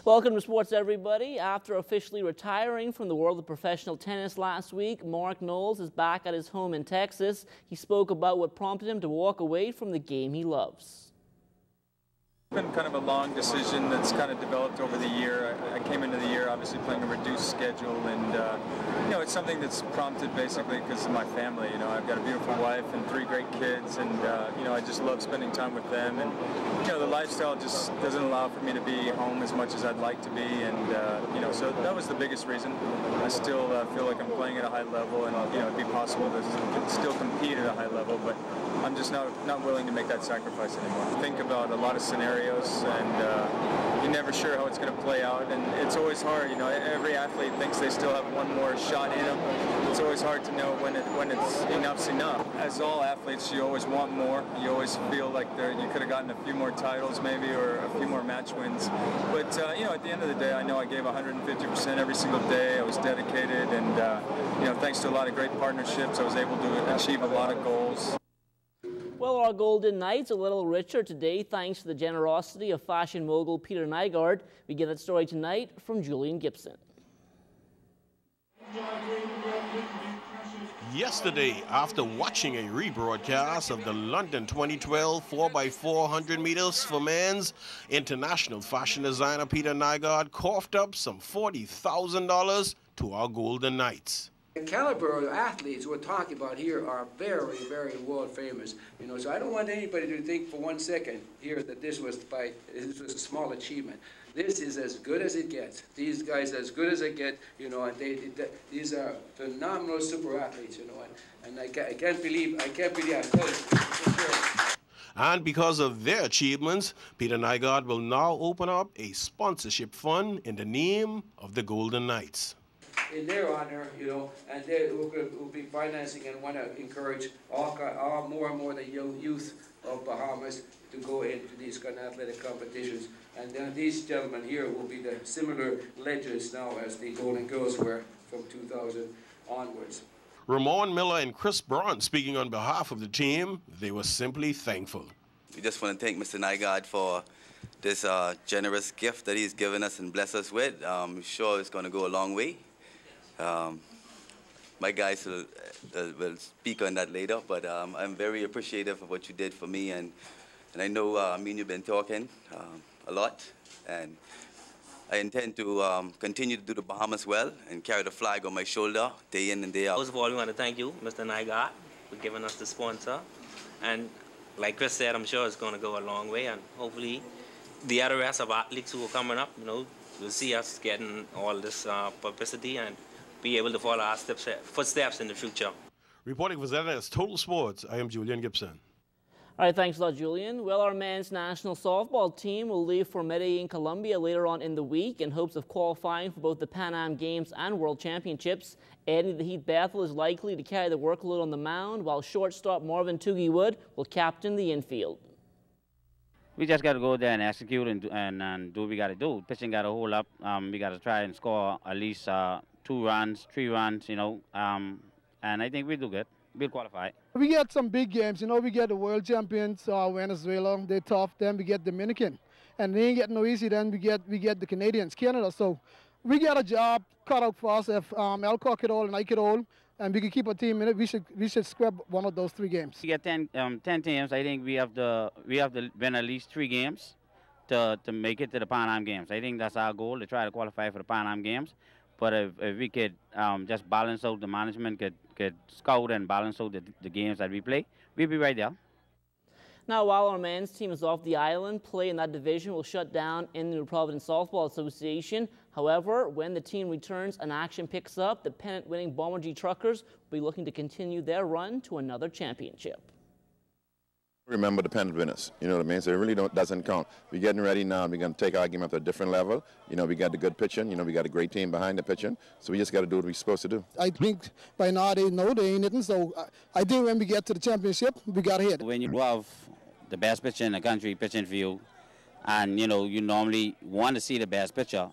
Welcome to sports, everybody. After officially retiring from the world of professional tennis last week, Mark Knowles is back at his home in Texas. He spoke about what prompted him to walk away from the game he loves. It's been kind of a long decision that's kind of developed over the year. I came into the year obviously playing a reduced schedule, and it's something that's prompted basically because of my family. I've got a beautiful wife and 3 great kids, and I just love spending time with them, and the lifestyle just doesn't allow for me to be home as much as I'd like to be, and so that was the biggest reason. I still feel like I'm playing at a high level, and it'd be possible to still compete at a high level, but I'm just not willing to make that sacrifice anymore. Think about a lot of scenarios, and you're never sure how it's going to play out, and it's always hard. Every athlete thinks they still have one more shot in them. It's always hard to know when it's enough's enough. As all athletes, you always want more. You always feel like you could have gotten a few more titles maybe, or a few more match wins. But at the end of the day, I know I gave 150% every single day. I was dedicated, and thanks to a lot of great partnerships, I was able to achieve a lot of goals. Well, our Golden Knights a little richer today thanks to the generosity of fashion mogul Peter Nygaard. We get that story tonight from Julian Gibson. Yesterday, after watching a rebroadcast of the London 2012 4x4 100 meters for men's, international fashion designer Peter Nygaard coughed up some $40,000 to our Golden Knights. The caliber of athletes we're talking about here are very, very world famous. So I don't want anybody to think for 1 second here that this was a small achievement. This is as good as it gets. These guys as good as they get, and these are phenomenal super athletes, and I can't believe I tell you for sure. And because of their achievements, Peter Nygaard will now open up a sponsorship fund in the name of the Golden Knights. In their honor, and they will be financing and want to encourage all more and more the young youth of Bahamas to go into these kind of athletic competitions. And then these gentlemen here will be the similar legends now as the Golden Girls were from 2000 onwards. Ramon Miller and Chris Braun speaking on behalf of the team, they were simply thankful. We just want to thank Mr. Nygaard for this generous gift that he's given us and blessed us with. I'm sure it's going to go a long way. My guys will speak on that later, but I'm very appreciative of what you did for me, and I know me and you've been talking a lot, and I intend to continue to do the Bahamas well and carry the flag on my shoulder day in and day out. First of all, we want to thank you, Mr. Nygaard, for giving us the sponsor, and like Chris said, I'm sure it's going to go a long way, and hopefully the other rest of athletes who are coming up, will see us getting all this publicity and be able to follow our footsteps in the future. Reporting for ZNS Total Sports, I am Julian Gibson. All right, thanks a lot, Julian. Well, our men's national softball team will leave for Medellin, Colombia later on in the week in hopes of qualifying for both the Pan Am Games and World Championships. Eddie the Heat Bethel is likely to carry the workload on the mound, while shortstop Marvin Toogie Wood will captain the infield. We just got to go there and execute and do what we got to do. Pitching got to hold up. We got to try and score at least 2 runs, 3 runs, and I think we'll do good. We'll qualify. We get some big games. We get the world champions, Venezuela. They're tough. Then we get Dominican. And they ain't get no easy. Then we get the Canadians, Canada. So we got a job cut out for us. If Elcock it all and I it all, and we can keep a team in it, we should scrap one of those 3 games. We get 10 teams. I think we have to win at least 3 games to make it to the Pan Am Games. I think that's our goal, to try to qualify for the Pan Am Games. But if we could just balance out, the management could scout and balance out the games that we play, we'll be right there. Now, while our men's team is off the island, play in that division will shut down in the New Providence Softball Association. However, when the team returns and action picks up, the pennant-winning Bombardier Truckers will be looking to continue their run to another championship. Remember the pennant winners, you know what I mean? So it really doesn't count. We're getting ready now, and we're going to take our game up to a different level. We got the good pitching, we got a great team behind the pitching, so we just got to do what we're supposed to do. I think by now they know they ain't it, so I think when we get to the championship, we got to hit. When you have the best pitcher in the country pitching for you, and you normally want to see the best pitcher,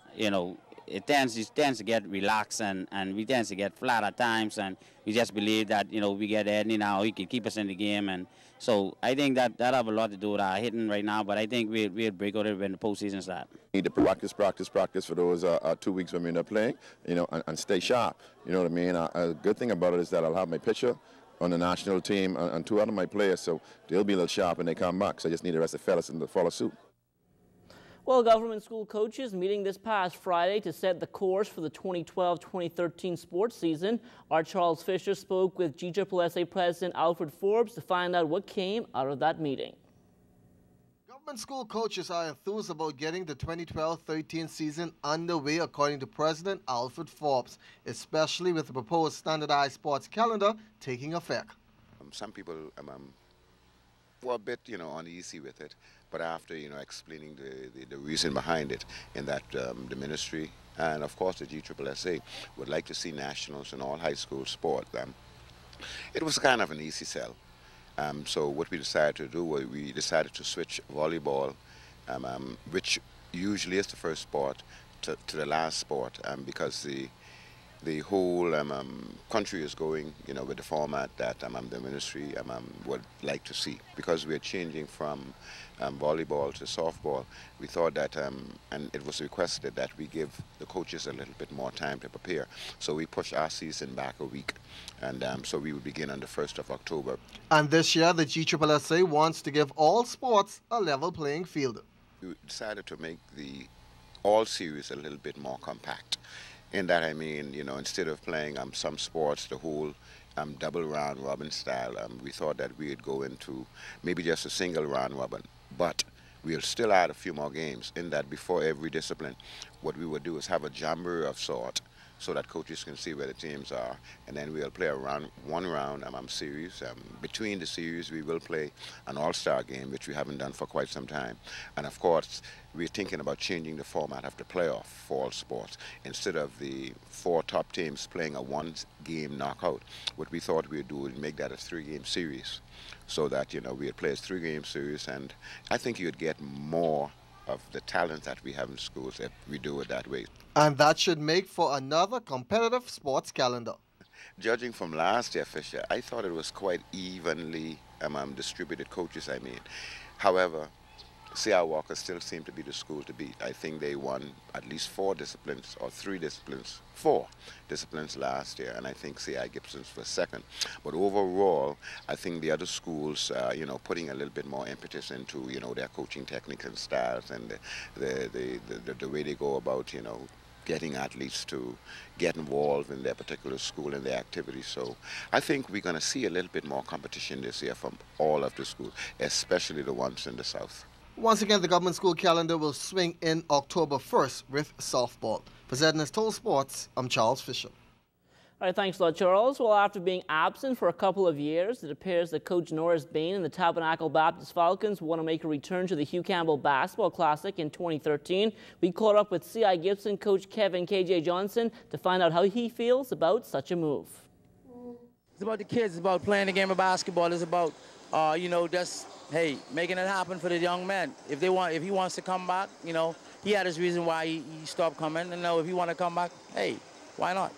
it tends to get relaxed, and we tend to get flat at times, and we just believe that, you know, we get Edney now, he can keep us in the game, and so I think that have a lot to do with our hitting right now, but I think we'll break out of it when the postseason starts. Need to practice for those 2 weeks when we're not playing, you know, and stay sharp. You know what I mean? A good thing about it is that I'll have my pitcher on the national team and 2 other my players, so they'll be a little sharp when they come back. So I just need the rest of the fellas to follow suit. Well, government school coaches meeting this past Friday to set the course for the 2012-2013 sports season. Our Charles Fisher spoke with GSSA President Alfred Forbes to find out what came out of that meeting. Government school coaches are enthused about getting the 2012-13 season underway, according to President Alfred Forbes, especially with the proposed standardized sports calendar taking effect. Some people were a bit, you know, uneasy with it, but after, you know, explaining the reason behind it, in that the ministry and of course the GSSA would like to see nationals in all high school sport, it was kind of an easy sell. So what we decided to do was we decided to switch volleyball, which usually is the first sport, to the last sport, because the whole country is going, you know, with the format that the ministry would like to see. Because we are changing from volleyball to softball, we thought that, and it was requested that we give the coaches a little bit more time to prepare. So we pushed our season back a week, and so we will begin on the 1st of October. And this year, the GSSA wants to give all sports a level playing field. We decided to make the all series a little bit more compact. In that, I mean, you know, instead of playing some sports, the whole double round robin style, we thought that we'd go into maybe just a single round robin. But we'll still add a few more games, in that before every discipline, what we would do is have a jamboree of sort, so that coaches can see where the teams are, and then we'll play one round series. Between the series, we will play an all-star game, which we haven't done for quite some time. And of course, we're thinking about changing the format of the playoff for all sports. Instead of the 4 top teams playing a 1-game knockout, what we thought we'd do is make that a 3-game series, so that, you know, we'd play a 3-game series, and I think you'd get more of the talent that we have in schools if we do it that way. And that should make for another competitive sports calendar. Judging from last year, Fisher, I thought it was quite evenly distributed coaches, I mean. However, C.R. Walker still seemed to be the school to beat. I think they won at least 4 disciplines, or 4 disciplines last year, and I think C.I. Gibson's was second. But overall, I think the other schools, you know, putting a little bit more impetus into, you know, their coaching techniques and styles, and the way they go about, you know, getting athletes to get involved in their particular school and their activities. So I think we're going to see a little bit more competition this year from all of the schools, especially the ones in the South. Once again, the government school calendar will swing in October 1st with softball. For ZNS Total Sports, I'm Charles Fisher. All right, thanks a lot, Charles. Well, after being absent for a couple of years, it appears that Coach Norris Bain and the Tabernacle Baptist Falcons want to make a return to the Hugh Campbell Basketball Classic in 2013. We caught up with C.I. Gibson coach Kevin K.J. Johnson to find out how he feels about such a move. It's about the kids. It's about playing the game of basketball. It's about, you know, just, hey, making it happen for the young men. If he wants to come back, you know, he had his reason why he stopped coming. And if he want to come back, hey, why not?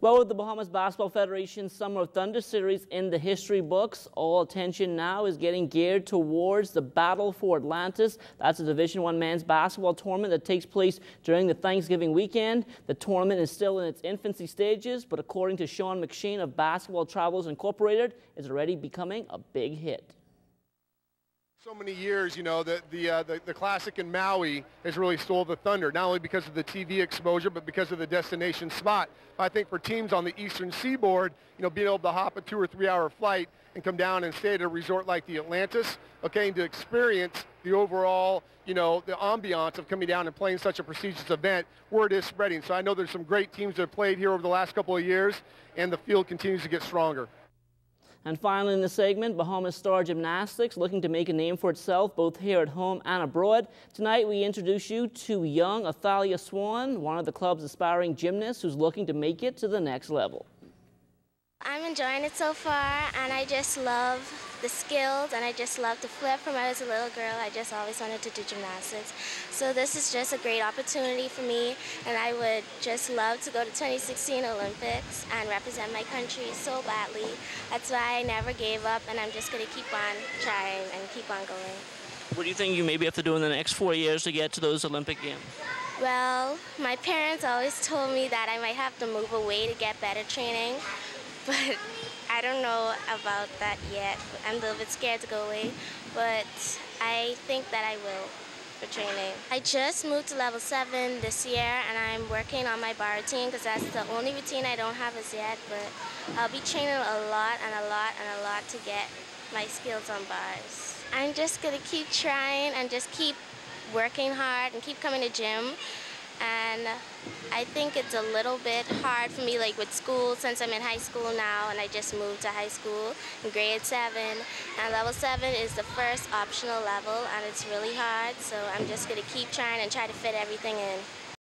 Well, with the Bahamas Basketball Federation's Summer of Thunder series in the history books, all attention now is getting geared towards the Battle for Atlantis. That's a Division I men's basketball tournament that takes place during the Thanksgiving weekend. The tournament is still in its infancy stages, but according to Sean McShane of Basketball Travels Incorporated, it's already becoming a big hit. So many years, you know, the classic in Maui has really stole the thunder, not only because of the TV exposure, but because of the destination spot. I think for teams on the eastern seaboard, you know, being able to hop a 2 or 3 hour flight and come down and stay at a resort like the Atlantis, okay, and to experience the overall, you know, the ambiance of coming down and playing such a prestigious event, word is spreading. So I know there's some great teams that have played here over the last couple of years, and the field continues to get stronger. And finally in the segment, Bahamas Star Gymnastics looking to make a name for itself both here at home and abroad. Tonight we introduce you to young Athalia Swan, one of the club's aspiring gymnasts who's looking to make it to the next level. I'm enjoying it so far, and I just love the skills, and I just love to flip. From when I was a little girl, I just always wanted to do gymnastics. So this is just a great opportunity for me, and I would just love to go to 2016 Olympics and represent my country so badly. That's why I never gave up, and I'm just going to keep on trying and keep on going. What do you think you maybe have to do in the next 4 years to get to those Olympic Games? Well, my parents always told me that I might have to move away to get better training, but I don't know about that yet. I'm a little bit scared to go away, but I think that I will for training. I just moved to level 7 this year, and I'm working on my bar routine because that's the only routine I don't have as yet, but I'll be training a lot and a lot and a lot to get my skills on bars. I'm just going to keep trying and just keep working hard and keep coming to gym. And I think it's a little bit hard for me, like with school, since I'm in high school now, and I just moved to high school in grade 7. And level 7 is the first optional level, and it's really hard. So I'm just going to keep trying and try to fit everything in.